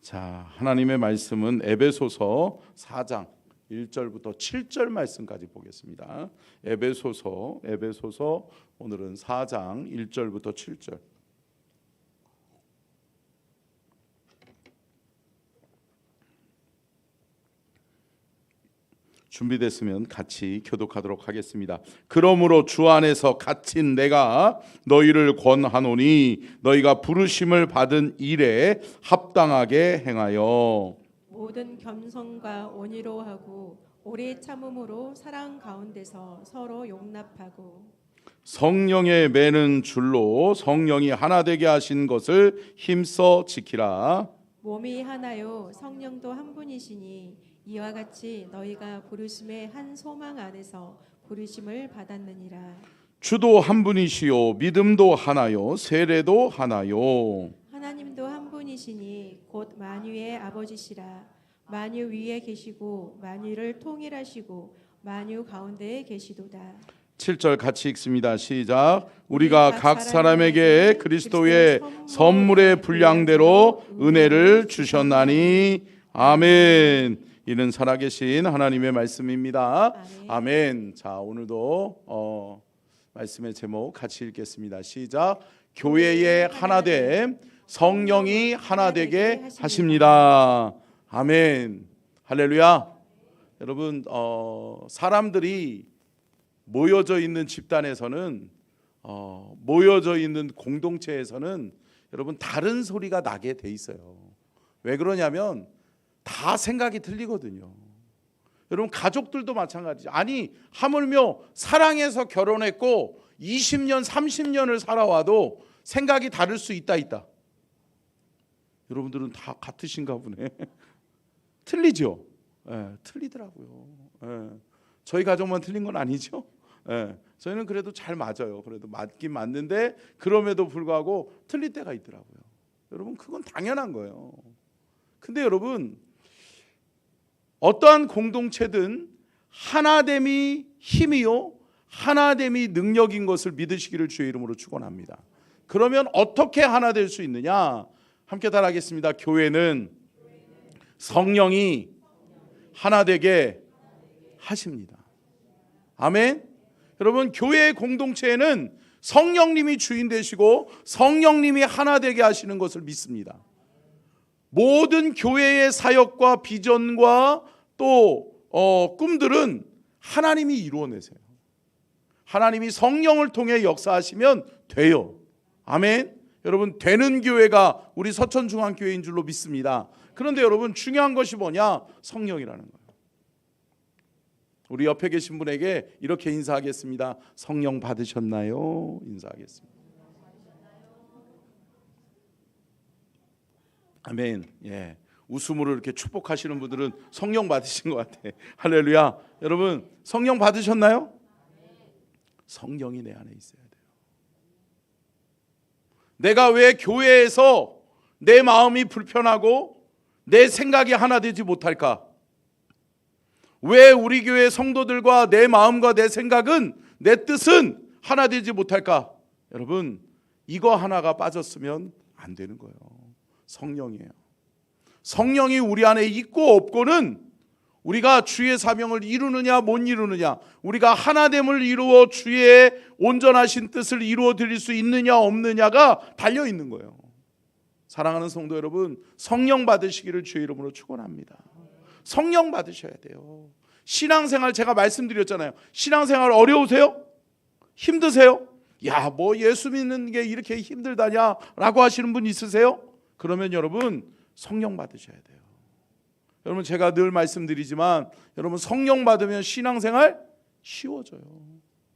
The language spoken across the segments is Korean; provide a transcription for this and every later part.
자, 하나님의 말씀은 에베소서 4장 1절부터 7절 말씀까지 보겠습니다. 에베소서 오늘은 4장 1절부터 7절. 준비됐으면 같이 교독하도록 하겠습니다. 그러므로 주 안에서 갇힌 내가 너희를 권하노니 너희가 부르심을 받은 일에 합당하게 행하여 모든 겸손과 온유로 하고 오래 참음으로 사랑 가운데서 서로 용납하고 성령에 매는 줄로 성령이 하나 되게 하신 것을 힘써 지키라. 몸이 하나요 성령도 한 분이시니 이와 같이 너희가 부르심의 한 소망 안에서 부르심을 받았느니라. 주도 한 분이시요 믿음도 하나요 세례도 하나요. 하나님도 한 분이시니 곧 만유의 아버지시라. 만유 위에 계시고 만유를 통일하시고 만유 가운데에 계시도다. 7절 같이 읽습니다. 시작. 우리가 각 사람에게 그리스도의 선물의 분량대로 은혜를 주셨나니 아멘. 이는 살아계신 하나님의 말씀입니다. 아멘. 자, 오늘도 말씀의 제목 같이 읽겠습니다. 시작. 교회의 하나됨, 성령이 하나 되게 하십니다. 아멘. 할렐루야. 여러분, 사람들이 모여져 있는 집단에서는, 모여져 있는 공동체에서는 여러분 다른 소리가 나게 돼 있어요. 왜 그러냐면 다 생각이 틀리거든요. 여러분 가족들도 마찬가지죠. 아니 하물며 사랑해서 결혼했고 20년 30년을 살아와도 생각이 다를 수 있다. 여러분들은 다 같으신가 보네. 틀리죠. 틀리더라고요. 저희 가족만 틀린 건 아니죠. 저희는 그래도 잘 맞아요. 그래도 맞긴 맞는데 그럼에도 불구하고 틀릴 때가 있더라고요. 여러분 그건 당연한 거예요. 근데 여러분 어떠한 공동체든 하나됨이 힘이요 하나됨이 능력인 것을 믿으시기를 주의 이름으로 축원합니다. 그러면 어떻게 하나 될 수 있느냐? 함께 따라하겠습니다. 교회는 성령이 하나 되게 하십니다. 아멘. 여러분 교회의 공동체에는 성령님이 주인 되시고 성령님이 하나 되게 하시는 것을 믿습니다. 모든 교회의 사역과 비전과 또 꿈들은 하나님이 이루어내세요. 하나님이 성령을 통해 역사하시면 돼요. 아멘. 여러분 되는 교회가 우리 서천중앙교회인 줄로 믿습니다. 그런데 여러분 중요한 것이 뭐냐? 성령이라는 거예요. 우리 옆에 계신 분에게 이렇게 인사하겠습니다. 성령 받으셨나요? 인사하겠습니다. 아멘. 예. 웃음으로 이렇게 축복하시는 분들은 성령 받으신 것 같아. 할렐루야. 여러분 성령 받으셨나요? 성령이 내 안에 있어야 돼요. 내가 왜 교회에서 내 마음이 불편하고 내 생각이 하나 되지 못할까? 왜 우리 교회 성도들과 내 마음과 내 생각은 내 뜻은 하나 되지 못할까? 여러분 이거 하나가 빠졌으면 안 되는 거예요. 성령이에요. 성령이 우리 안에 있고 없고는 우리가 주의 사명을 이루느냐 못 이루느냐, 우리가 하나됨을 이루어 주의 온전하신 뜻을 이루어 드릴 수 있느냐 없느냐가 달려 있는 거예요. 사랑하는 성도 여러분, 성령 받으시기를 주의 이름으로 축원합니다. 성령 받으셔야 돼요. 신앙생활 제가 말씀드렸잖아요. 신앙생활 어려우세요? 힘드세요? 야, 뭐 예수 믿는 게 이렇게 힘들다냐라고 하시는 분 있으세요? 그러면 여러분 성령 받으셔야 돼요. 여러분 제가 늘 말씀드리지만 여러분 성령 받으면 신앙생활 쉬워져요.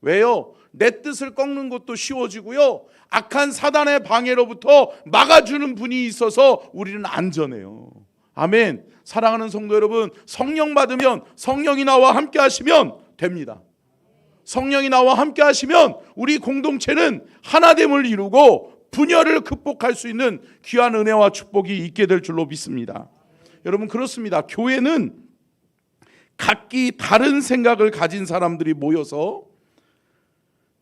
왜요? 내 뜻을 꺾는 것도 쉬워지고요. 악한 사단의 방해로부터 막아주는 분이 있어서 우리는 안전해요. 아멘. 사랑하는 성도 여러분, 성령 받으면 성령이 나와 함께 하시면 됩니다. 성령이 나와 함께 하시면 우리 공동체는 하나됨을 이루고 분열을 극복할 수 있는 귀한 은혜와 축복이 있게 될 줄로 믿습니다. 여러분 그렇습니다. 교회는 각기 다른 생각을 가진 사람들이 모여서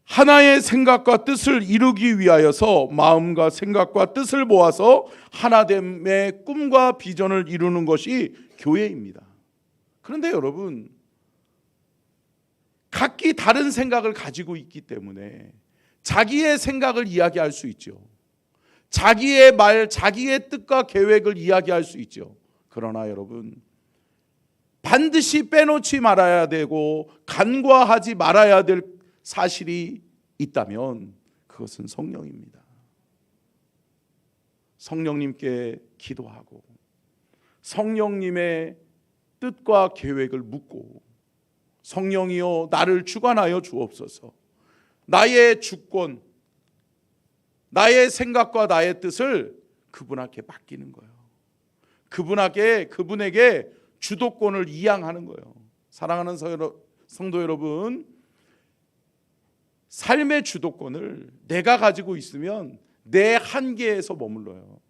하나의 생각과 뜻을 이루기 위하여서 마음과 생각과 뜻을 모아서 하나됨의 꿈과 비전을 이루는 것이 교회입니다. 그런데 여러분, 각기 다른 생각을 가지고 있기 때문에 자기의 생각을 이야기할 수 있죠. 자기의 말, 자기의 뜻과 계획을 이야기할 수 있죠. 그러나 여러분, 반드시 빼놓지 말아야 되고 간과하지 말아야 될 사실이 있다면 그것은 성령입니다. 성령님께 기도하고 성령님의 뜻과 계획을 묻고, 성령이여 나를 주관하여 주옵소서. 나의 주권, 나의 생각과 나의 뜻을 그분에게 맡기는 거예요. 그분에게 주도권을 이양하는 거예요. 사랑하는 성도 여러분, 삶의 주도권을 내가 가지고 있으면 내 한계에서 머물러요.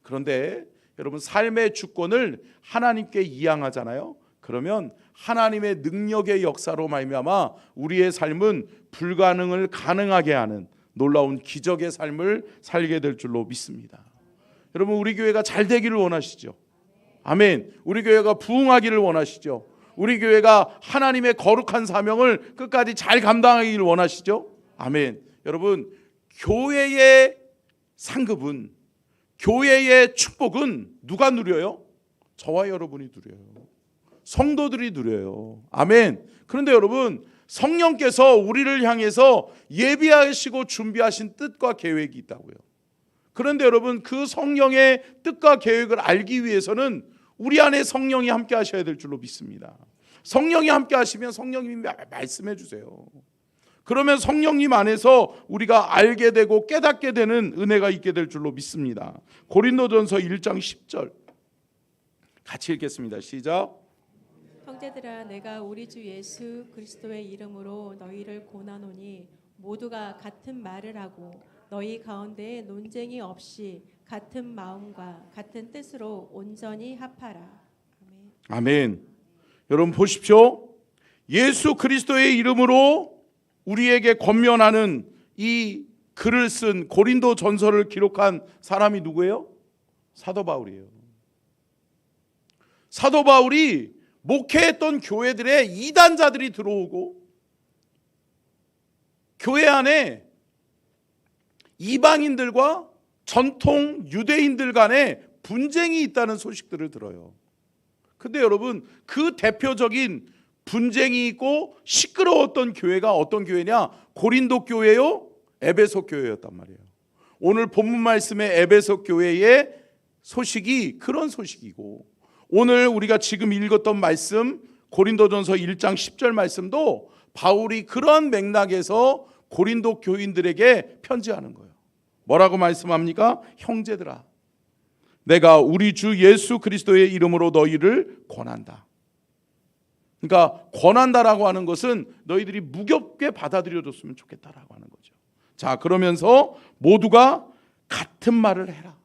그런데 여러분, 삶의 주권을 하나님께 이양하잖아요. 그러면 하나님의 능력의 역사로 말미암아 우리의 삶은 불가능을 가능하게 하는 놀라운 기적의 삶을 살게 될 줄로 믿습니다. 여러분, 우리 교회가 잘 되기를 원하시죠? 아멘. 우리 교회가 부흥하기를 원하시죠? 우리 교회가 하나님의 거룩한 사명을 끝까지 잘 감당하기를 원하시죠? 아멘. 여러분, 교회의 상급은, 교회의 축복은 누가 누려요? 저와 여러분이 누려요. 성도들이 누려요. 아멘. 그런데 여러분, 성령께서 우리를 향해서 예비하시고 준비하신 뜻과 계획이 있다고요. 그런데 여러분, 그 성령의 뜻과 계획을 알기 위해서는 우리 안에 성령이 함께 하셔야 될 줄로 믿습니다. 성령이 함께 하시면 성령님이 말씀해 주세요. 그러면 성령님 안에서 우리가 알게 되고 깨닫게 되는 은혜가 있게 될 줄로 믿습니다. 고린도전서 1장 10절 같이 읽겠습니다. 시작. 형제들아, 내가 우리 주 예수 그리스도의 이름으로 너희를 고나노니 모두가 같은 말을 하고 너희 가운데 논쟁이 없이 같은 마음과 같은 뜻으로 온전히 합하라. 아멘. 아멘. 여러분 보십시오. 예수 그리스도의 이름으로 우리에게 권면하는 이 글을 쓴 고린도 전서를 기록한 사람이 누구예요? 사도 바울이에요. 사도 바울이 목회했던 교회들의 이단자들이 들어오고 교회 안에 이방인들과 전통 유대인들 간에 분쟁이 있다는 소식들을 들어요. 근데 여러분, 그 대표적인 분쟁이 있고 시끄러웠던 교회가 어떤 교회냐? 고린도 교회요, 에베소 교회였단 말이에요. 오늘 본문 말씀의 에베소 교회의 소식이 그런 소식이고, 오늘 우리가 지금 읽었던 말씀 고린도전서 1장 10절 말씀도 바울이 그런 맥락에서 고린도 교인들에게 편지하는 거예요. 뭐라고 말씀합니까? 형제들아, 내가 우리 주 예수 그리스도의 이름으로 너희를 권한다. 그러니까 권한다라고 하는 것은 너희들이 무겁게 받아들여줬으면 좋겠다라고 하는 거죠. 자, 그러면서 모두가 같은 말을 해라.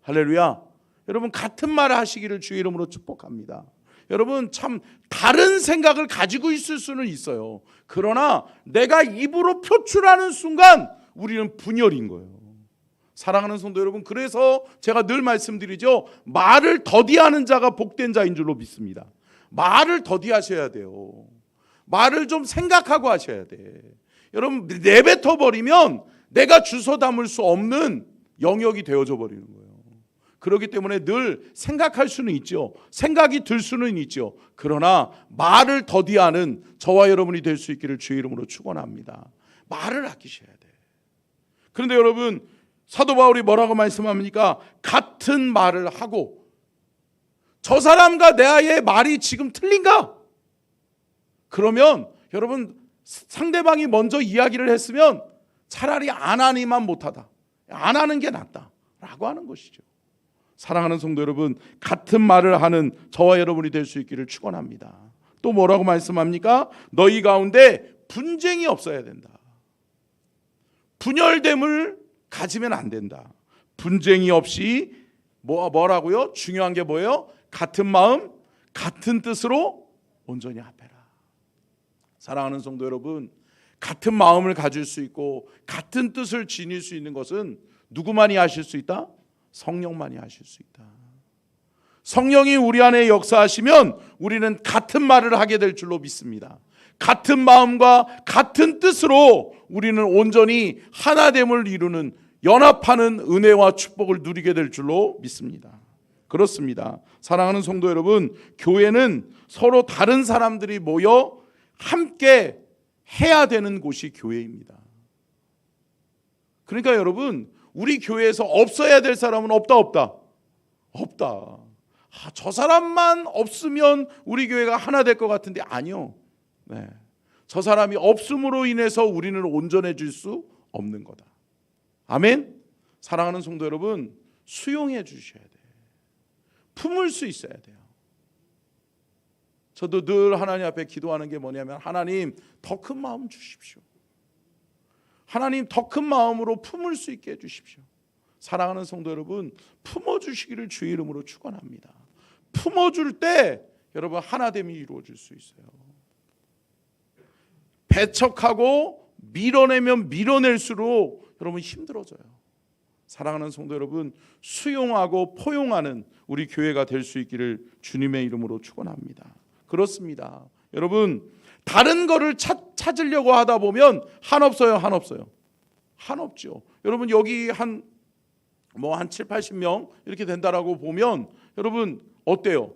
할렐루야. 여러분, 같은 말을 하시기를 주의 이름으로 축복합니다. 여러분, 참 다른 생각을 가지고 있을 수는 있어요. 그러나 내가 입으로 표출하는 순간 우리는 분열인 거예요. 사랑하는 성도 여러분, 그래서 제가 늘 말씀드리죠. 말을 더디하는 자가 복된 자인 줄로 믿습니다. 말을 더디하셔야 돼요. 말을 좀 생각하고 하셔야 돼. 여러분, 내뱉어 버리면 내가 주워 담을 수 없는 영역이 되어져 버리는 거예요. 그렇기 때문에 늘 생각할 수는 있죠. 생각이 들 수는 있죠. 그러나 말을 더디하는 저와 여러분이 될 수 있기를 주의 이름으로 축원합니다. 말을 아끼셔야 돼. 그런데 여러분, 사도 바울이 뭐라고 말씀합니까? 같은 말을 하고, 저 사람과 나의 말이 지금 틀린가? 그러면 여러분, 상대방이 먼저 이야기를 했으면 차라리 안 하니만 못하다, 안 하는 게 낫다 라고 하는 것이죠. 사랑하는 성도 여러분, 같은 말을 하는 저와 여러분이 될 수 있기를 축원합니다. 또 뭐라고 말씀합니까? 너희 가운데 분쟁이 없어야 된다. 분열됨을 가지면 안 된다. 분쟁이 없이 뭐라고요? 중요한 게 뭐예요? 같은 마음, 같은 뜻으로 온전히 합해라. 사랑하는 성도 여러분, 같은 마음을 가질 수 있고 같은 뜻을 지닐 수 있는 것은 누구만이 하실 수 있다? 성령만이 하실 수 있다. 성령이 우리 안에 역사하시면 우리는 같은 말을 하게 될 줄로 믿습니다. 같은 마음과 같은 뜻으로 우리는 온전히 하나됨을 이루는 연합하는 은혜와 축복을 누리게 될 줄로 믿습니다. 그렇습니다. 사랑하는 성도 여러분, 교회는 서로 다른 사람들이 모여 함께 해야 되는 곳이 교회입니다. 그러니까 여러분, 우리 교회에서 없어야 될 사람은 없다. 저 사람만 없으면 우리 교회가 하나 될 것 같은데 아니요. 네. 저 사람이 없음으로 인해서 우리는 온전해질 수 없는 거다. 아멘. 사랑하는 성도 여러분, 수용해 주셔야 돼요. 품을 수 있어야 돼요. 저도 늘 하나님 앞에 기도하는 게 뭐냐면, 하나님 더 큰 마음 주십시오. 하나님 더 큰 마음으로 품을 수 있게 해주십시오. 사랑하는 성도 여러분, 품어주시기를 주의 이름으로 축원합니다. 품어줄 때 여러분 하나됨이 이루어질 수 있어요. 배척하고 밀어내면 밀어낼수록 여러분 힘들어져요. 사랑하는 성도 여러분, 수용하고 포용하는 우리 교회가 될 수 있기를 주님의 이름으로 축원합니다. 그렇습니다. 여러분, 다른 거를 찾으려고 하다 보면 한없어요. 한없죠. 여러분, 여기 한 7, 80명 이렇게 된다라고 보면 여러분 어때요?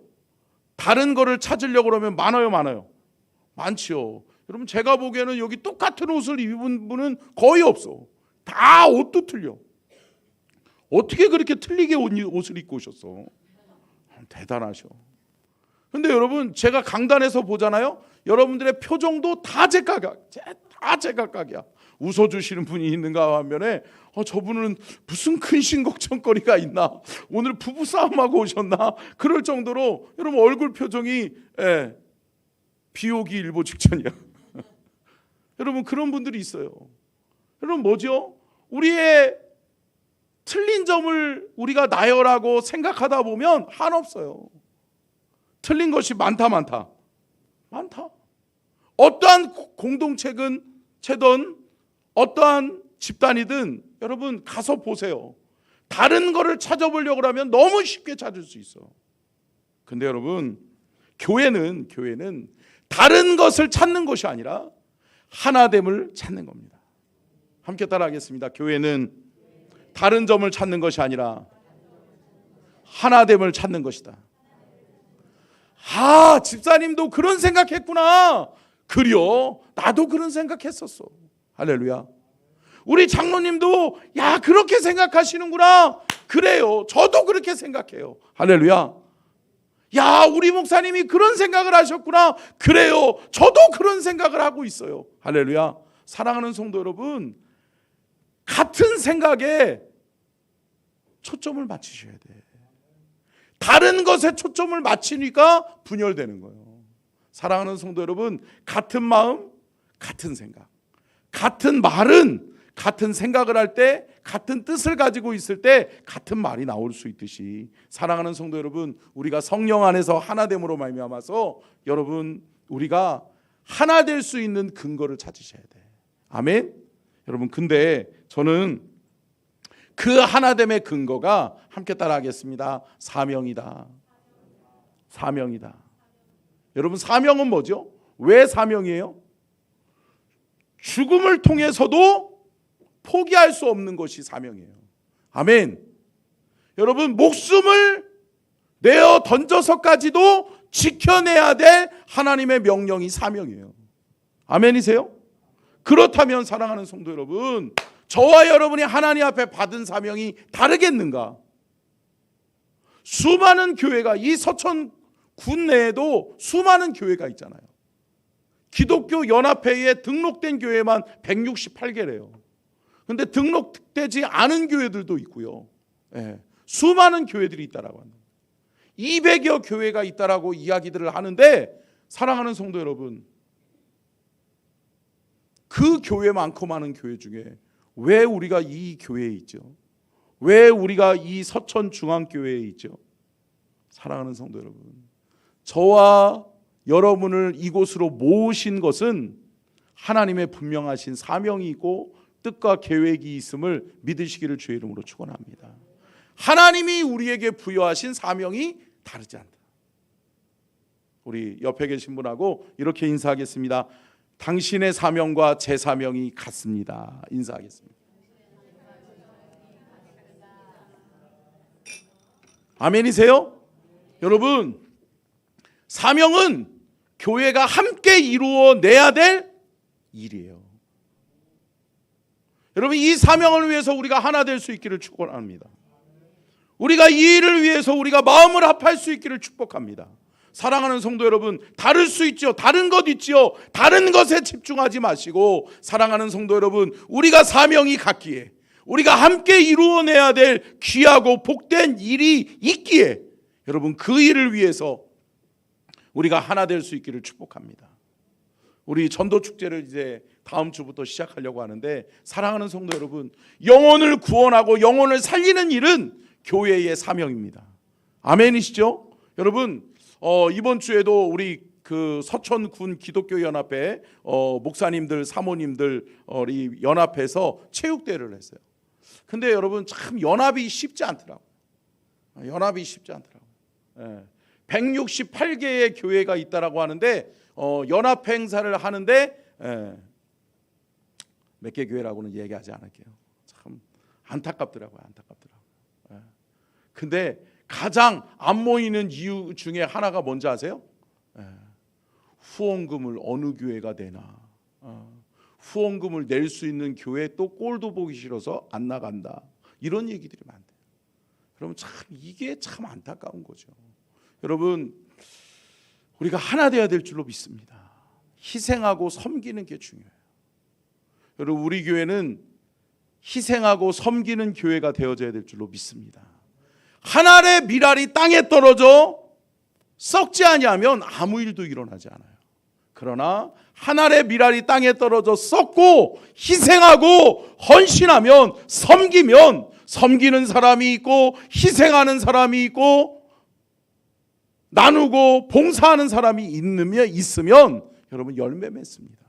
다른 거를 찾으려고 그러면 많아요. 많지요. 여러분, 제가 보기에는 여기 똑같은 옷을 입은 분은 거의 없어. 다 옷도 틀려. 어떻게 그렇게 틀리게 옷을 입고 오셨어? 대단하셔. 근데 여러분, 제가 강단에서 보잖아요. 여러분들의 표정도 다 제각각이야. 웃어주시는 분이 있는가 하면에 저분은 무슨 근심 걱정거리가 있나, 오늘 부부싸움하고 오셨나, 그럴 정도로 여러분 얼굴 표정이 비오기 일보 직전이야. 여러분, 그런 분들이 있어요. 여러분, 뭐죠? 우리의 틀린 점을 우리가 나열하고 생각하다 보면 한없어요. 틀린 것이 많다. 어떠한 공동체든 어떠한 집단이든 여러분 가서 보세요. 다른 거를 찾아보려고 하면 너무 쉽게 찾을 수 있어. 근데 여러분, 교회는 다른 것을 찾는 것이 아니라 하나됨을 찾는 겁니다. 함께 따라하겠습니다. 교회는 다른 점을 찾는 것이 아니라 하나됨을 찾는 것이다. 집사님도 그런 생각했구나. 그래요, 나도 그런 생각했었어. 할렐루야. 우리 장로님도 그렇게 생각하시는구나. 그래요, 저도 그렇게 생각해요. 할렐루야. 우리 목사님이 그런 생각을 하셨구나. 그래요, 저도 그런 생각을 하고 있어요. 할렐루야. 사랑하는 성도 여러분, 같은 생각에 초점을 맞추셔야 돼. 다른 것에 초점을 맞추니까 분열되는 거예요. 사랑하는 성도 여러분, 같은 마음, 같은 생각, 같은 말은 같은 생각을 할 때, 같은 뜻을 가지고 있을 때 같은 말이 나올 수 있듯이, 사랑하는 성도 여러분, 우리가 성령 안에서 하나됨으로 말미암아서 여러분 우리가 하나 될 수 있는 근거를 찾으셔야 돼. 아멘. 여러분, 근데 저는 그 하나됨의 근거가, 함께 따라하겠습니다, 사명이다. 여러분, 사명은 뭐죠? 왜 사명이에요? 죽음을 통해서도 포기할 수 없는 것이 사명이에요. 아멘. 여러분, 목숨을 내어 던져서까지도 지켜내야 될 하나님의 명령이 사명이에요. 아멘이세요? 그렇다면 사랑하는 성도 여러분, 저와 여러분이 하나님 앞에 받은 사명이 다르겠는가? 수많은 교회가, 이 서천 군 내에도 수많은 교회가 있잖아요. 기독교 연합회에 등록된 교회만 168개래요. 근데 등록되지 않은 교회들도 있고요. 수많은 교회들이 있다라고 합니다. 200여 교회가 있다라고 이야기들을 하는데, 사랑하는 성도 여러분, 그 교회만큼 많은 교회 중에 왜 우리가 이 교회에 있죠? 왜 우리가 이 서천중앙교회에 있죠? 사랑하는 성도 여러분, 저와 여러분을 이곳으로 모으신 것은 하나님의 분명하신 사명이 있고 뜻과 계획이 있음을 믿으시기를 주의 이름으로 축원합니다. 하나님이 우리에게 부여하신 사명이 다르지 않다. 우리 옆에 계신 분하고 이렇게 인사하겠습니다. 당신의 사명과 제 사명이 같습니다. 인사하겠습니다. 아멘이세요? 여러분, 사명은 교회가 함께 이루어내야 될 일이에요. 여러분, 이 사명을 위해서 우리가 하나 될 수 있기를 축원합니다. 우리가 이 일을 위해서 우리가 마음을 합할 수 있기를 축복합니다. 사랑하는 성도 여러분, 다를 수 있죠. 다른 것 있지요. 다른 것에 집중하지 마시고, 사랑하는 성도 여러분, 우리가 사명이 같기에, 우리가 함께 이루어내야 될 귀하고 복된 일이 있기에, 여러분 그 일을 위해서 우리가 하나 될 수 있기를 축복합니다. 우리 전도 축제를 이제 다음 주부터 시작하려고 하는데, 사랑하는 성도 여러분, 영혼을 구원하고 영혼을 살리는 일은 교회의 사명입니다. 아멘이시죠? 여러분, 이번 주에도 우리 그 서천군 기독교 연합회 목사님들, 사모님들 연합해서 체육대회를 했어요. 근데 여러분 참 연합이 쉽지 않더라고요. 연합이 쉽지 않더라고요. 168개의 교회가 있다라고 하는데 연합 행사를 하는데 몇 개 교회라고는 얘기하지 않을게요. 참 안타깝더라고요. 근데 가장 안 모이는 이유 중에 하나가 뭔지 아세요? 후원금을 어느 교회가 내나, 후원금을 낼 수 있는 교회 또 꼴도 보기 싫어서 안 나간다, 이런 얘기들이 많대요. 여러분 참 이게 참 안타까운 거죠. 여러분, 우리가 하나 돼야 될 줄로 믿습니다. 희생하고 섬기는 게 중요해요. 여러분, 우리 교회는 희생하고 섬기는 교회가 되어져야 될 줄로 믿습니다. 한 알의 밀알이 땅에 떨어져 썩지 아니하면 아무 일도 일어나지 않아요. 그러나 한 알의 밀알이 땅에 떨어져 썩고 희생하고 헌신하면, 섬기면, 섬기는 사람이 있고 희생하는 사람이 있고 나누고 봉사하는 사람이 있으면 여러분 열매 맺습니다.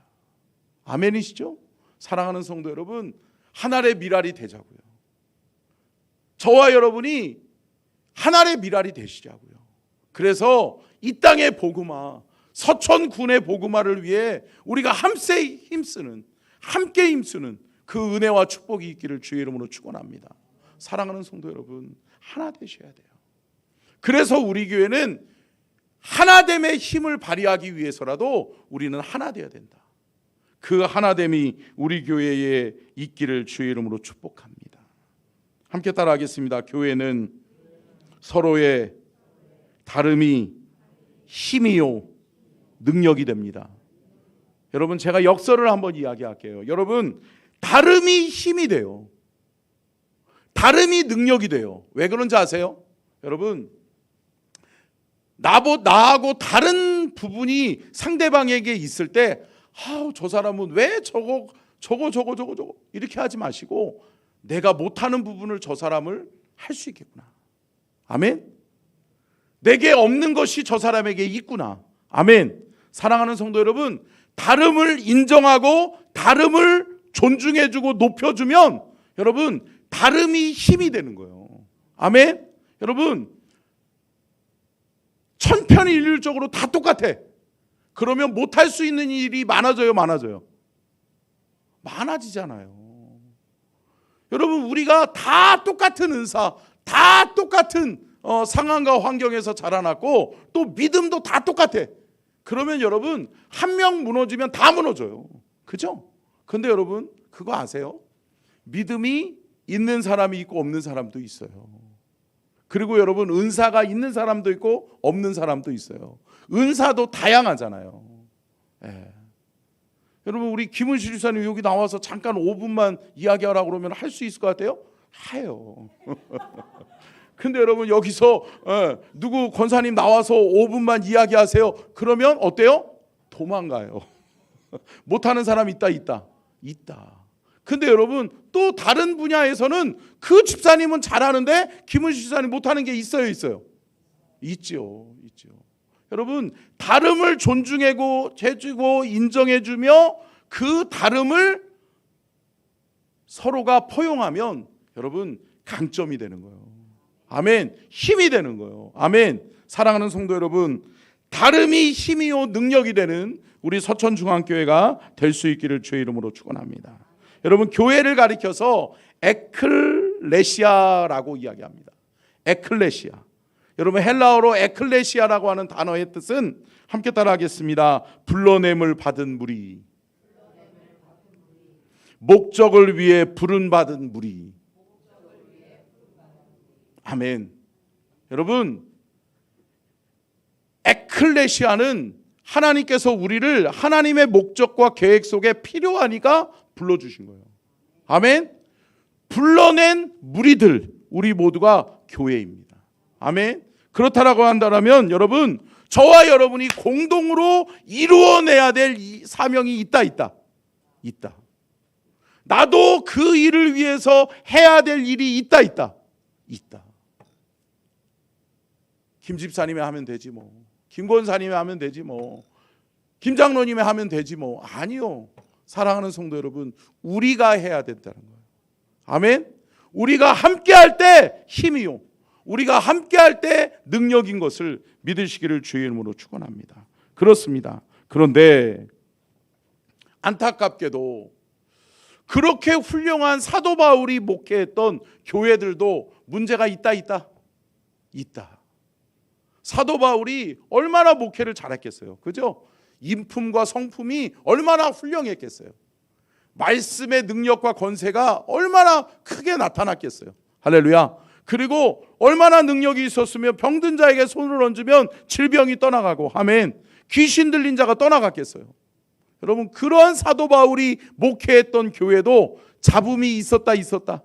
아멘이시죠? 사랑하는 성도 여러분, 한 알의 밀알이 되자고요. 저와 여러분이 한 알의 밀알이 되시자고요. 그래서 이 땅의 복음화, 서천군의 복음화를 위해 우리가 함께 힘쓰는 그 은혜와 축복이 있기를 주의 이름으로 축원합니다. 사랑하는 성도 여러분, 하나 되셔야 돼요. 그래서 우리 교회는 하나됨의 힘을 발휘하기 위해서라도 우리는 하나 되어야 된다. 그 하나됨이 우리 교회에 있기를 주의 이름으로 축복합니다. 함께 따라하겠습니다. 교회는 서로의 다름이 힘이요 능력이 됩니다. 여러분, 제가 역설을 한번 이야기할게요. 여러분, 다름이 힘이 돼요. 다름이 능력이 돼요. 왜 그런지 아세요? 여러분, 나하고 다른 부분이 상대방에게 있을 때, 저 사람은 왜 저거 이렇게 하지 마시고, 내가 못하는 부분을 저 사람을 할 수 있겠구나. 아멘. 내게 없는 것이 저 사람에게 있구나. 아멘. 사랑하는 성도 여러분, 다름을 인정하고 다름을 존중해주고 높여주면 여러분 다름이 힘이 되는 거예요. 아멘. 여러분, 천편일률적으로 다 똑같아. 그러면 못할 수 있는 일이 많아져요, 많아지잖아요. 여러분, 우리가 다 똑같은 은사, 다 똑같은 상황과 환경에서 자라났고 또 믿음도 다 똑같아. 그러면 여러분, 한 명 무너지면 다 무너져요. 그죠? 근데 여러분, 그거 아세요? 믿음이 있는 사람이 있고 없는 사람도 있어요. 그리고 여러분, 은사가 있는 사람도 있고 없는 사람도 있어요. 은사도 다양하잖아요. 여러분, 우리 김은실 주사님 여기 나와서 잠깐 5분만 이야기하라고 그러면 할 수 있을 것 같아요? 해요. 근데 여러분, 여기서 누구 권사님 나와서 5분만 이야기하세요. 그러면 어때요? 도망가요. 못하는 사람 있다. 근데 여러분, 또 다른 분야에서는 그 집사님은 잘하는데 김은실 집사님 못하는 게 있어요? 있죠. 여러분, 다름을 존중하고 해주고 인정해주며 그 다름을 서로가 포용하면 여러분 강점이 되는 거예요. 아멘. 힘이 되는 거예요. 아멘. 사랑하는 성도 여러분, 다름이 힘이요 능력이 되는 우리 서천중앙교회가 될 수 있기를 주의 이름으로 축원합니다. 여러분, 교회를 가리켜서 에클레시아라고 이야기합니다. 에클레시아. 여러분, 헬라어로 에클레시아라고 하는 단어의 뜻은 함께 따라하겠습니다. 불러냄을 받은 무리, 목적을 위해 부른 받은 무리. 아멘. 여러분, 에클레시아는 하나님께서 우리를 하나님의 목적과 계획 속에 필요하니까 불러주신 거예요. 아멘. 불러낸 무리들, 우리 모두가 교회입니다. 아멘. 그렇다라고 한다면 여러분, 저와 여러분이 공동으로 이루어내야 될 이 사명이 있다. 나도 그 일을 위해서 해야 될 일이 있다. 김 집사님이 하면 되지 뭐. 김 권사님이 하면 되지 뭐. 김 장로님이 하면 되지 뭐. 아니요. 사랑하는 성도 여러분, 우리가 해야 된다는 거예요. 아멘. 우리가 함께할 때 힘이요, 우리가 함께할 때 능력인 것을 믿으시기를 주의 이름으로 축원합니다. 그렇습니다. 그런데 안타깝게도 그렇게 훌륭한 사도 바울이 목회했던 교회들도 문제가 있다. 사도 바울이 얼마나 목회를 잘했겠어요. 그죠? 인품과 성품이 얼마나 훌륭했겠어요. 말씀의 능력과 권세가 얼마나 크게 나타났겠어요. 할렐루야. 그리고 얼마나 능력이 있었으면 병든 자에게 손을 얹으면 질병이 떠나가고, 아멘, 귀신 들린 자가 떠나갔겠어요. 여러분, 그러한 사도 바울이 목회했던 교회도 잡음이 있었다.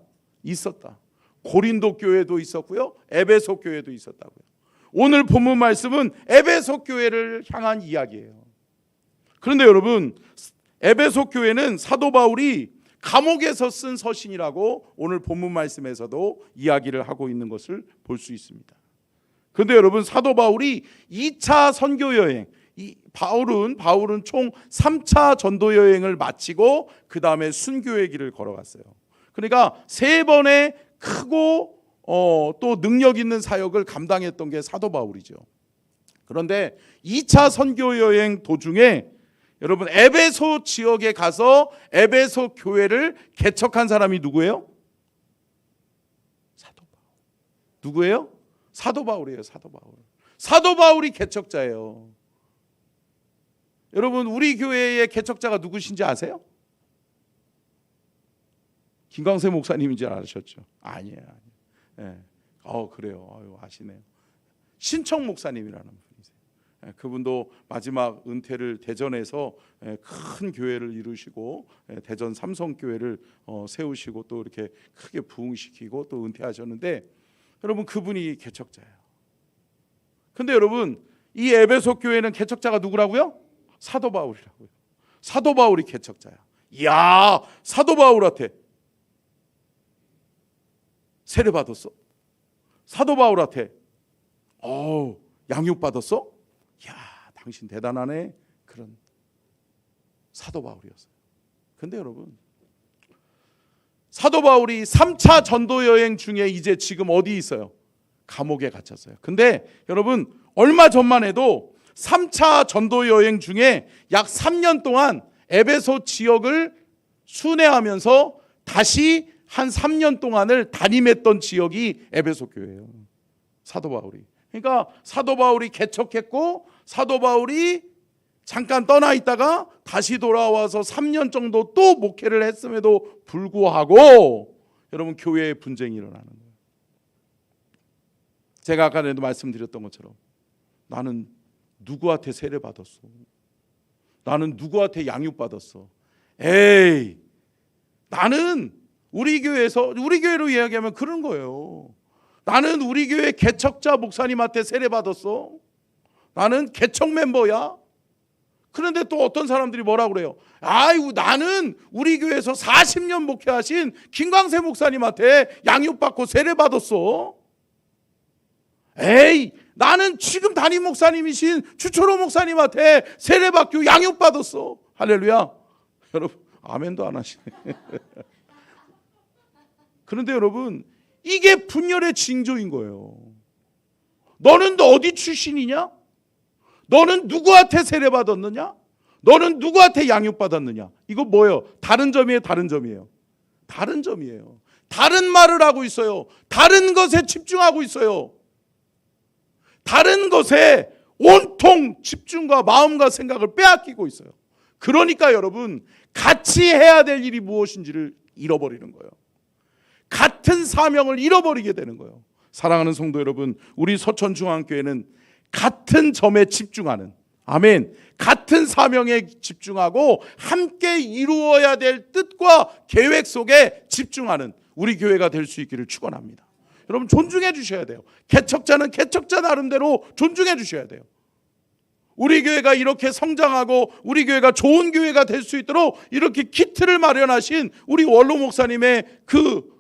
고린도 교회도 있었고요, 에베소 교회도 있었다고요. 오늘 본문 말씀은 에베소 교회를 향한 이야기예요. 그런데 여러분, 에베소 교회는 사도 바울이 감옥에서 쓴 서신이라고 오늘 본문 말씀에서도 이야기를 하고 있는 것을 볼 수 있습니다. 그런데 여러분, 사도 바울이 2차 선교 여행, 바울은 총 3차 전도 여행을 마치고 그 다음에 순교의 길을 걸어갔어요. 그러니까 3번의 크고 또 능력 있는 사역을 감당했던 게 사도 바울이죠. 그런데 2차 선교 여행 도중에 여러분, 에베소 지역에 가서 에베소 교회를 개척한 사람이 누구예요? 사도 바울. 누구예요? 사도 바울이에요. 사도 바울이 개척자예요. 여러분, 우리 교회의 개척자가 누구신지 아세요? 김광세 목사님인 줄 아셨죠? 아니에요. 네. 그래요. 아시네요. 신청 목사님이라는 분이세요. 그분도 마지막 은퇴를 대전에서 큰 교회를 이루시고 대전 삼성교회를 세우시고 또 이렇게 크게 부흥시키고 또 은퇴하셨는데, 여러분, 그분이 개척자예요. 근데 여러분, 이 에베소 교회는 개척자가 누구라고요? 사도 바울이라고요. 사도 바울이 개척자야. 이야, 사도 바울한테 세례 받았어? 사도 바울한테 양육 받았어? 이야, 당신 대단하네. 그런 사도 바울이었어요. 근데 여러분, 사도 바울이 3차 전도 여행 중에 이제 지금 어디 있어요? 감옥에 갇혔어요. 근데 여러분, 얼마 전만 해도 3차 전도 여행 중에 약 3년 동안 에베소 지역을 순회하면서 다시 한 3년 동안을 담임했던 지역이 에베소 교회예요. 사도 바울이. 그러니까 사도 바울이 개척했고, 사도 바울이 잠깐 떠나 있다가 다시 돌아와서 3년 정도 또 목회를 했음에도 불구하고 여러분, 교회에 분쟁이 일어나는 거예요. 제가 아까도 말씀드렸던 것처럼 나는 누구한테 세례 받았어? 나는 누구한테 양육 받았어? 에이, 나는 우리 교회로 이야기하면 그런 거예요. 나는 우리 교회 개척자 목사님한테 세례 받았어. 나는 개척 멤버야. 그런데 또 어떤 사람들이 뭐라고 그래요? 아이고, 나는 우리 교회에서 40년 목회하신 김광세 목사님한테 양육받고 세례 받았어. 에이, 나는 지금 담임 목사님이신 주초로 목사님한테 세례받고 양육받았어. 할렐루야. 여러분 아멘도 안 하시네. 그런데 여러분 이게 분열의 징조인 거예요. 너는 어디 출신이냐? 너는 누구한테 세례받았느냐? 너는 누구한테 양육받았느냐? 이거 뭐예요? 다른 점이에요? 다른 점이에요? 다른 점이에요. 다른 말을 하고 있어요. 다른 것에 집중하고 있어요. 다른 것에 온통 집중과 마음과 생각을 빼앗기고 있어요. 그러니까 여러분 같이 해야 될 일이 무엇인지를 잃어버리는 거예요. 같은 사명을 잃어버리게 되는 거예요. 사랑하는 성도 여러분, 우리 서천중앙교회는 같은 점에 집중하는, 아멘, 같은 사명에 집중하고 함께 이루어야 될 뜻과 계획 속에 집중하는 우리 교회가 될 수 있기를 축원합니다. 여러분 존중해 주셔야 돼요. 개척자는 개척자 나름대로 존중해 주셔야 돼요. 우리 교회가 이렇게 성장하고 우리 교회가 좋은 교회가 될 수 있도록 이렇게 키트를 마련하신 우리 원로 목사님의 그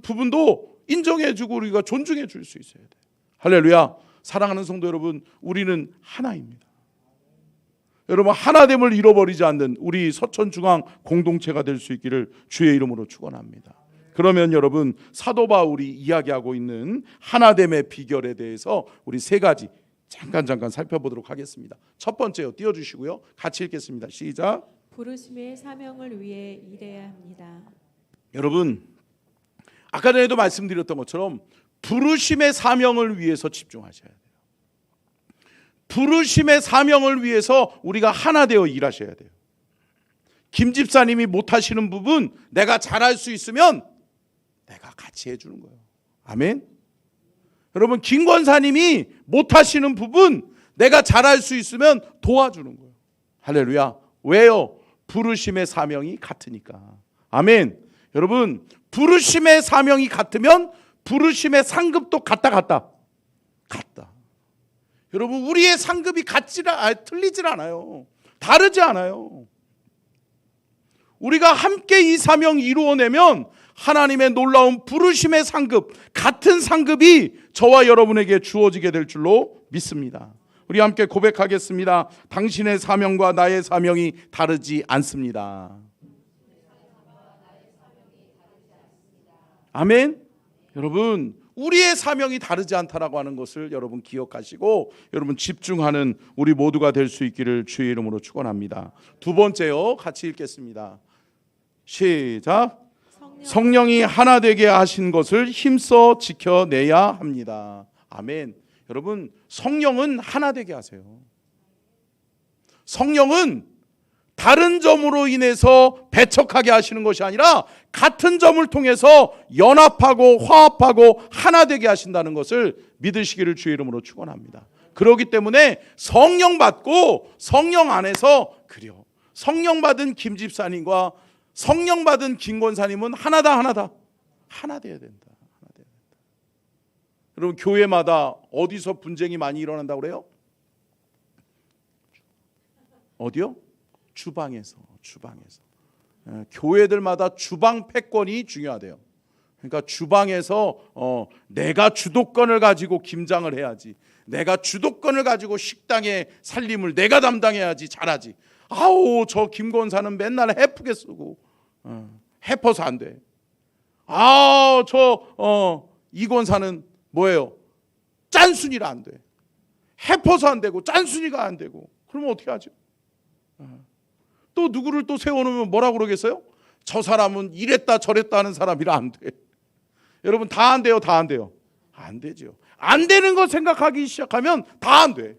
부분도 인정해주고 우리가 존중해 줄 수 있어야 돼요. 할렐루야. 사랑하는 성도 여러분, 우리는 하나입니다. 여러분 하나됨을 잃어버리지 않는 우리 서천중앙 공동체가 될 수 있기를 주의 이름으로 축원합니다. 그러면 여러분 사도 바울이 이야기하고 있는 하나됨의 비결에 대해서 우리 세 가지 잠깐 살펴보도록 하겠습니다. 첫 번째요. 띄워주시고요. 같이 읽겠습니다. 시작. 부르심의 사명을 위해 일해야 합니다. 여러분 아까 전에도 말씀드렸던 것처럼 부르심의 사명을 위해서 집중하셔야 돼요. 부르심의 사명을 위해서 우리가 하나 되어 일하셔야 돼요. 김 집사님이 못하시는 부분 내가 잘할 수 있으면 내가 같이 해주는 거예요. 아멘. 여러분 김 권사님이 못하시는 부분 내가 잘할 수 있으면 도와주는 거예요. 할렐루야. 왜요? 부르심의 사명이 같으니까. 아멘. 여러분 부르심의 사명이 같으면 부르심의 상급도 같다. 여러분 우리의 상급이 틀리질 않아요. 다르지 않아요. 우리가 함께 이 사명 이루어내면 하나님의 놀라운 부르심의 상급, 같은 상급이 저와 여러분에게 주어지게 될 줄로 믿습니다. 우리 함께 고백하겠습니다. 당신의 사명과 나의 사명이 다르지 않습니다. 아멘. 여러분 우리의 사명이 다르지 않다라고 하는 것을 여러분 기억하시고 여러분 집중하는 우리 모두가 될 수 있기를 주의 이름으로 축원합니다. 두 번째요. 같이 읽겠습니다. 시작. 성령이 하나 되게 하신 것을 힘써 지켜내야 합니다. 아멘. 여러분 성령은 하나 되게 하세요. 성령은 다른 점으로 인해서 배척하게 하시는 것이 아니라 같은 점을 통해서 연합하고 화합하고 하나 되게 하신다는 것을 믿으시기를 주의 이름으로 축원합니다. 그렇기 때문에 성령 받고 성령 안에서 성령 받은 김 집사님과 성령 받은 김 권사님은 하나다. 하나 돼야 된다. 여러분 교회마다 어디서 분쟁이 많이 일어난다고 그래요? 어디요? 주방에서. 교회들마다 주방 패권이 중요하대요. 그러니까 주방에서 내가 주도권을 가지고 김장을 해야지. 내가 주도권을 가지고 식당의 살림을 내가 담당해야지 잘하지. 아우 저 김권사는 맨날 해프게 쓰고 해퍼서 안 돼. 이권사는 뭐예요? 짠순이라 안 돼. 해퍼서 안 되고 짠순이가 안 되고. 그러면 어떻게 하죠? 또 누구를 또 세워놓으면 뭐라고 그러겠어요? 저 사람은 이랬다 저랬다 하는 사람이라 안 돼. 여러분 다 안 돼요? 안 되죠. 안 되는 거 생각하기 시작하면 다 안 돼.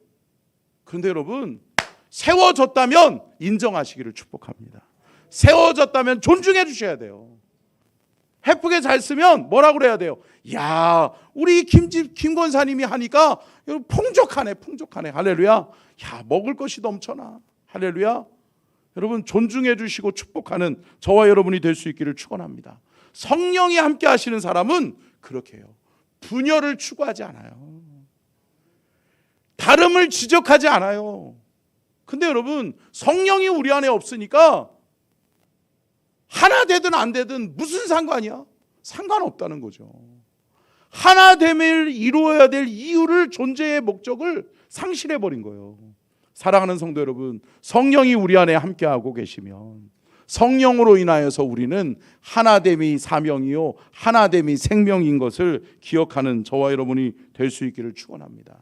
그런데 여러분 세워졌다면 인정하시기를 축복합니다. 세워졌다면 존중해 주셔야 돼요. 해프게 잘 쓰면 뭐라고 그래야 돼요? 야 우리 김 권사님이 하니까 풍족하네. 할렐루야. 야 먹을 것이 넘쳐나. 할렐루야. 여러분 존중해 주시고 축복하는 저와 여러분이 될 수 있기를 축원합니다. 성령이 함께 하시는 사람은 그렇게 해요. 분열을 추구하지 않아요. 다름을 지적하지 않아요. 근데 여러분 성령이 우리 안에 없으니까 하나 되든 안 되든 무슨 상관이야? 상관없다는 거죠. 하나됨을 이루어야 될 이유를, 존재의 목적을 상실해버린 거예요. 사랑하는 성도 여러분, 성령이 우리 안에 함께하고 계시면 성령으로 인하여서 우리는 하나됨이 사명이요 하나됨이 생명인 것을 기억하는 저와 여러분이 될 수 있기를 축원합니다.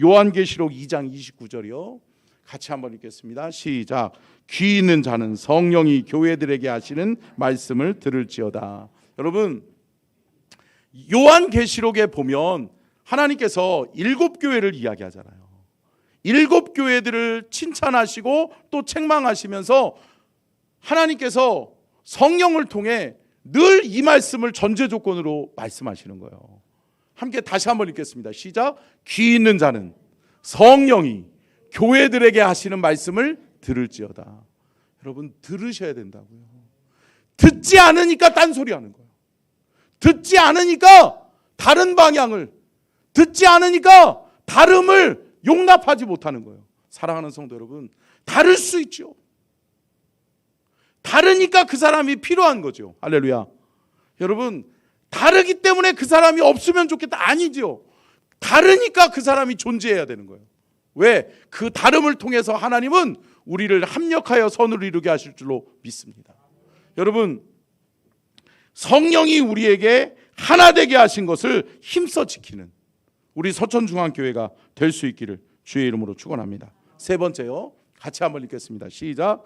요한계시록 2장 29절이요. 같이 한번 읽겠습니다. 시작. 귀 있는 자는 성령이 교회들에게 하시는 말씀을 들을지어다. 여러분, 요한계시록에 보면 하나님께서 7교회를 이야기하잖아요. 7교회들을 칭찬하시고 또 책망하시면서 하나님께서 성령을 통해 늘 이 말씀을 전제 조건으로 말씀하시는 거예요. 함께 다시 한번 읽겠습니다. 시작. 귀 있는 자는 성령이 교회들에게 하시는 말씀을 들을지어다. 여러분, 들으셔야 된다고요. 듣지 않으니까 딴소리 하는 거예요. 듣지 않으니까 다른 방향을, 듣지 않으니까 다름을 용납하지 못하는 거예요. 사랑하는 성도 여러분, 다를 수 있죠. 다르니까 그 사람이 필요한 거죠. 할렐루야. 여러분, 다르기 때문에 그 사람이 없으면 좋겠다, 아니죠. 다르니까 그 사람이 존재해야 되는 거예요. 왜? 그 다름을 통해서 하나님은 우리를 합력하여 선을 이루게 하실 줄로 믿습니다. 여러분, 성령이 우리에게 하나 되게 하신 것을 힘써 지키는 우리 서천중앙교회가 될 수 있기를 주의 이름으로 축원합니다. 세 번째요. 같이 한번 읽겠습니다. 시작.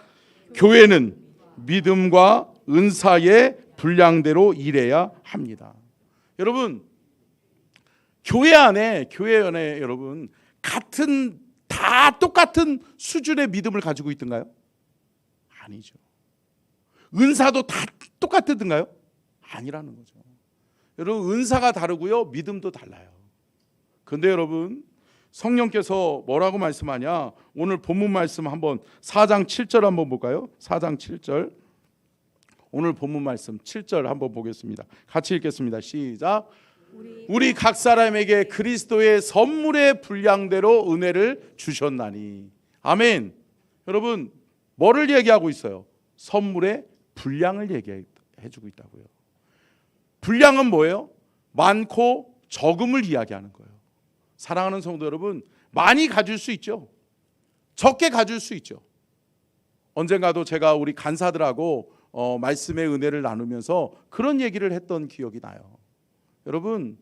교회는 믿음과 은사의 분량대로 일해야 합니다. 여러분, 교회 안에 여러분 다 똑같은 수준의 믿음을 가지고 있던가요? 아니죠. 은사도 다 똑같던가요? 아니라는 거죠. 여러분, 은사가 다르고요, 믿음도 달라요. 근데 여러분, 성령께서 뭐라고 말씀하냐? 오늘 본문 말씀 한번 4장 7절 한번 볼까요? 4장 7절. 오늘 본문 말씀 7절 한번 보겠습니다. 같이 읽겠습니다. 시작. 우리 각 사람에게 그리스도의 선물의 분량대로 은혜를 주셨나니. 아멘. 여러분, 뭐를 얘기하고 있어요? 선물의 분량을 얘기해주고 있다고요. 분량은 뭐예요? 많고 적음을 이야기하는 거예요. 사랑하는 성도 여러분, 많이 가질 수 있죠. 적게 가질 수 있죠. 언젠가도 제가 우리 간사들하고 말씀의 은혜를 나누면서 그런 얘기를 했던 기억이 나요. 여러분,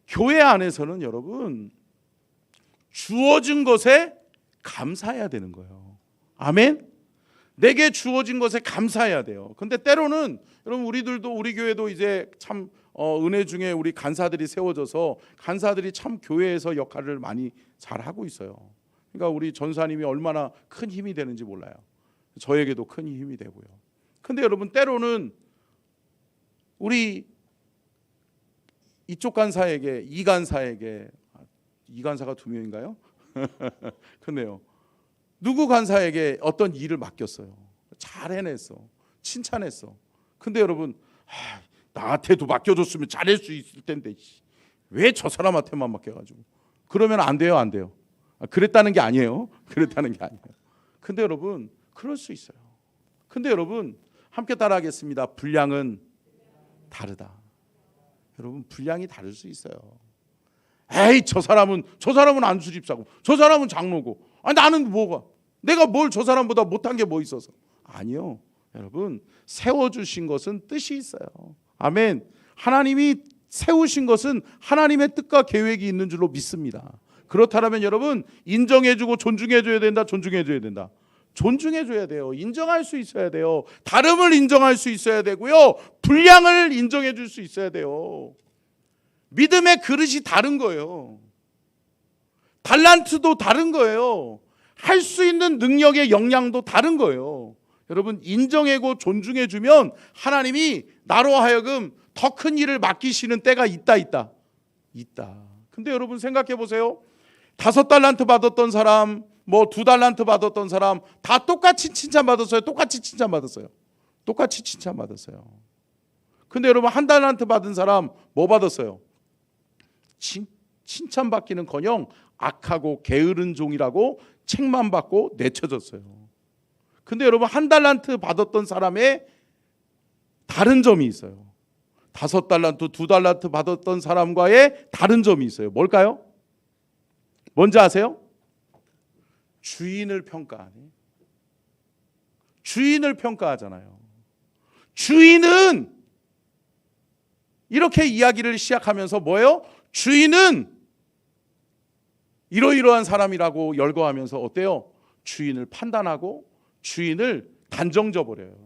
교회 안에서는 여러분 주어진 것에 감사해야 되는 거예요. 아멘. 내게 주어진 것에 감사해야 돼요. 근데 때로는 여러분, 우리 교회도 이제 참 은혜 중에 우리 간사들이 세워져서 간사들이 참 교회에서 역할을 많이 잘 하고 있어요. 그러니까 우리 전사님이 얼마나 큰 힘이 되는지 몰라요. 저에게도 큰 힘이 되고요. 근데 여러분, 때로는 우리 이쪽 간사에게, 이 간사가 2명인가요? 근데요, 누구 간사에게 어떤 일을 맡겼어요. 잘 해냈어. 칭찬했어. 근데 여러분, 나한테도 맡겨줬으면 잘할 수 있을 텐데 왜 저 사람한테만 맡겨가지고. 그러면 안 돼요, 안 돼요. 그랬다는 게 아니에요. 그랬다는 게 아니에요. 근데 여러분, 그럴 수 있어요. 근데 여러분, 함께 따라하겠습니다. 분량은 다르다. 여러분, 분량이 다를 수 있어요. 에이, 저 사람은 안수집사고, 저 사람은 장로고, 나는 뭐가, 내가 뭘 저 사람보다 못한 게 뭐 있어서. 아니요. 여러분, 세워주신 것은 뜻이 있어요. 아멘. 하나님이 세우신 것은 하나님의 뜻과 계획이 있는 줄로 믿습니다. 그렇다면 여러분, 인정해주고 존중해줘야 된다. 존중해줘야 된다. 존중해줘야 돼요. 인정할 수 있어야 돼요. 다름을 인정할 수 있어야 되고요, 분량을 인정해줄 수 있어야 돼요. 믿음의 그릇이 다른 거예요. 달란트도 다른 거예요. 할 수 있는 능력의 역량도 다른 거예요. 여러분, 인정하고 존중해주면 하나님이 나로 하여금 더 큰 일을 맡기시는 때가 있다. 근데 여러분, 생각해 보세요. 5달란트 받았던 사람, 2달란트 받았던 사람 다 똑같이 칭찬받았어요. 똑같이 칭찬받았어요. 근데 여러분, 1달란트 받은 사람 뭐 받았어요? 칭찬받기는커녕 악하고 게으른 종이라고 책만 받고 내쳐졌어요. 근데 여러분, 1달란트 받았던 사람의 다른 점이 있어요. 5달란트, 2달란트 받았던 사람과의 다른 점이 있어요. 뭘까요? 뭔지 아세요? 주인을 평가하네. 주인을 평가하잖아요. 주인은 이렇게 이야기를 시작하면서 뭐예요? 주인은 이러이러한 사람이라고 열거하면서 어때요? 주인을 판단하고 주인을 단정져 버려요.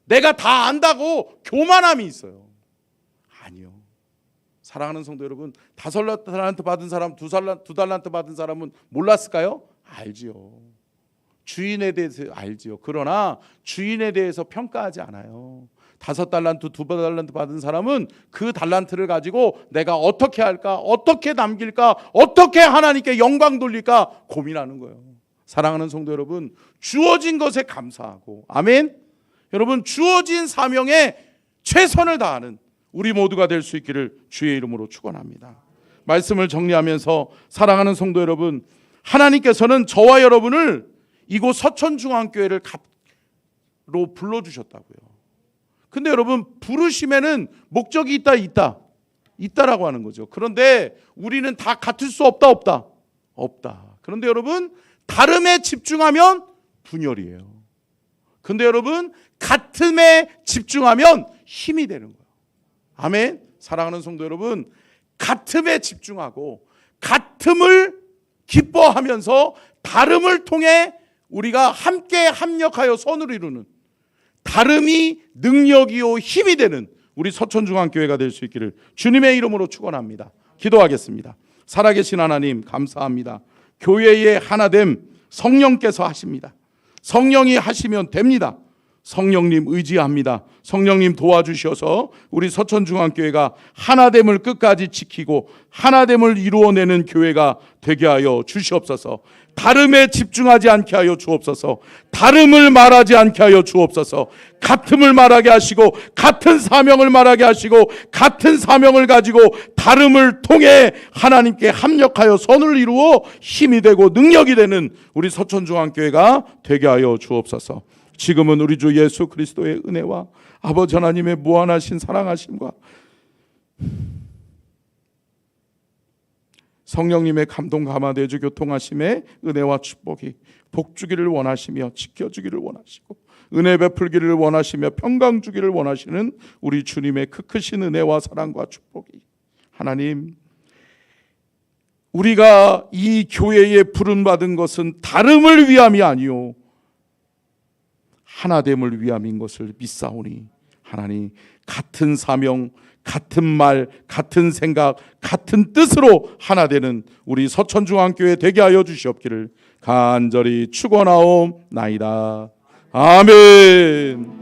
내가 다 안다고 교만함이 있어요. 아니요. 사랑하는 성도 여러분, 5달란트 받은 사람, 2달란트 받은 사람은 몰랐을까요? 알지요. 주인에 대해서 알지요. 그러나 주인에 대해서 평가하지 않아요. 5달란트, 2달란트 받은 사람은 그 달란트를 가지고 내가 어떻게 할까, 어떻게 남길까, 어떻게 하나님께 영광 돌릴까 고민하는 거예요. 사랑하는 성도 여러분, 주어진 것에 감사하고, 아멘. 여러분, 주어진 사명에 최선을 다하는 우리 모두가 될 수 있기를 주의 이름으로 축원합니다. 말씀을 정리하면서 사랑하는 성도 여러분, 하나님께서는 저와 여러분을 이곳 서천중앙교회를 로 불러주셨다고요. 근데 여러분, 부르심에는 목적이 있다라고 하는 거죠. 그런데 우리는 다 같을 수 없다. 그런데 여러분, 다름에 집중하면 분열이에요. 근데 여러분, 같음에 집중하면 힘이 되는 거예요. 아멘. 사랑하는 성도 여러분, 같음에 집중하고 같음을 기뻐하면서 다름을 통해 우리가 함께 합력하여 선을 이루는, 다름이 능력이요 힘이 되는 우리 서천중앙교회가 될 수 있기를 주님의 이름으로 축원합니다. 기도하겠습니다. 살아계신 하나님, 감사합니다. 교회의 하나됨 성령께서 하십니다. 성령이 하시면 됩니다. 성령님 의지합니다. 성령님 도와주셔서 우리 서천중앙교회가 하나됨을 끝까지 지키고 하나됨을 이루어내는 교회가 되게 하여 주시옵소서. 다름에 집중하지 않게 하여 주옵소서. 다름을 말하지 않게 하여 주옵소서. 같음을 말하게 하시고 같은 사명을 말하게 하시고 같은 사명을 가지고 다름을 통해 하나님께 합력하여 선을 이루어 힘이 되고 능력이 되는 우리 서천중앙교회가 되게 하여 주옵소서. 지금은 우리 주 예수 그리스도의 은혜와 아버지 하나님의 무한하신 사랑하심과 성령님의 감동 감화대주 교통하심의 은혜와 축복이 복주기를 원하시며 지켜주기를 원하시고 은혜 베풀기를 원하시며 평강 주기를 원하시는 우리 주님의 크신 은혜와 사랑과 축복이 하나님, 우리가 이 교회에 부름받은 것은 다름을 위함이 아니요 하나됨을 위함인 것을 믿사오니 하나님, 같은 사명, 같은 말, 같은 생각, 같은 뜻으로 하나 되는 우리 서천중앙교회 되게 하여 주시옵기를 간절히 축원하옵나이다. 아멘.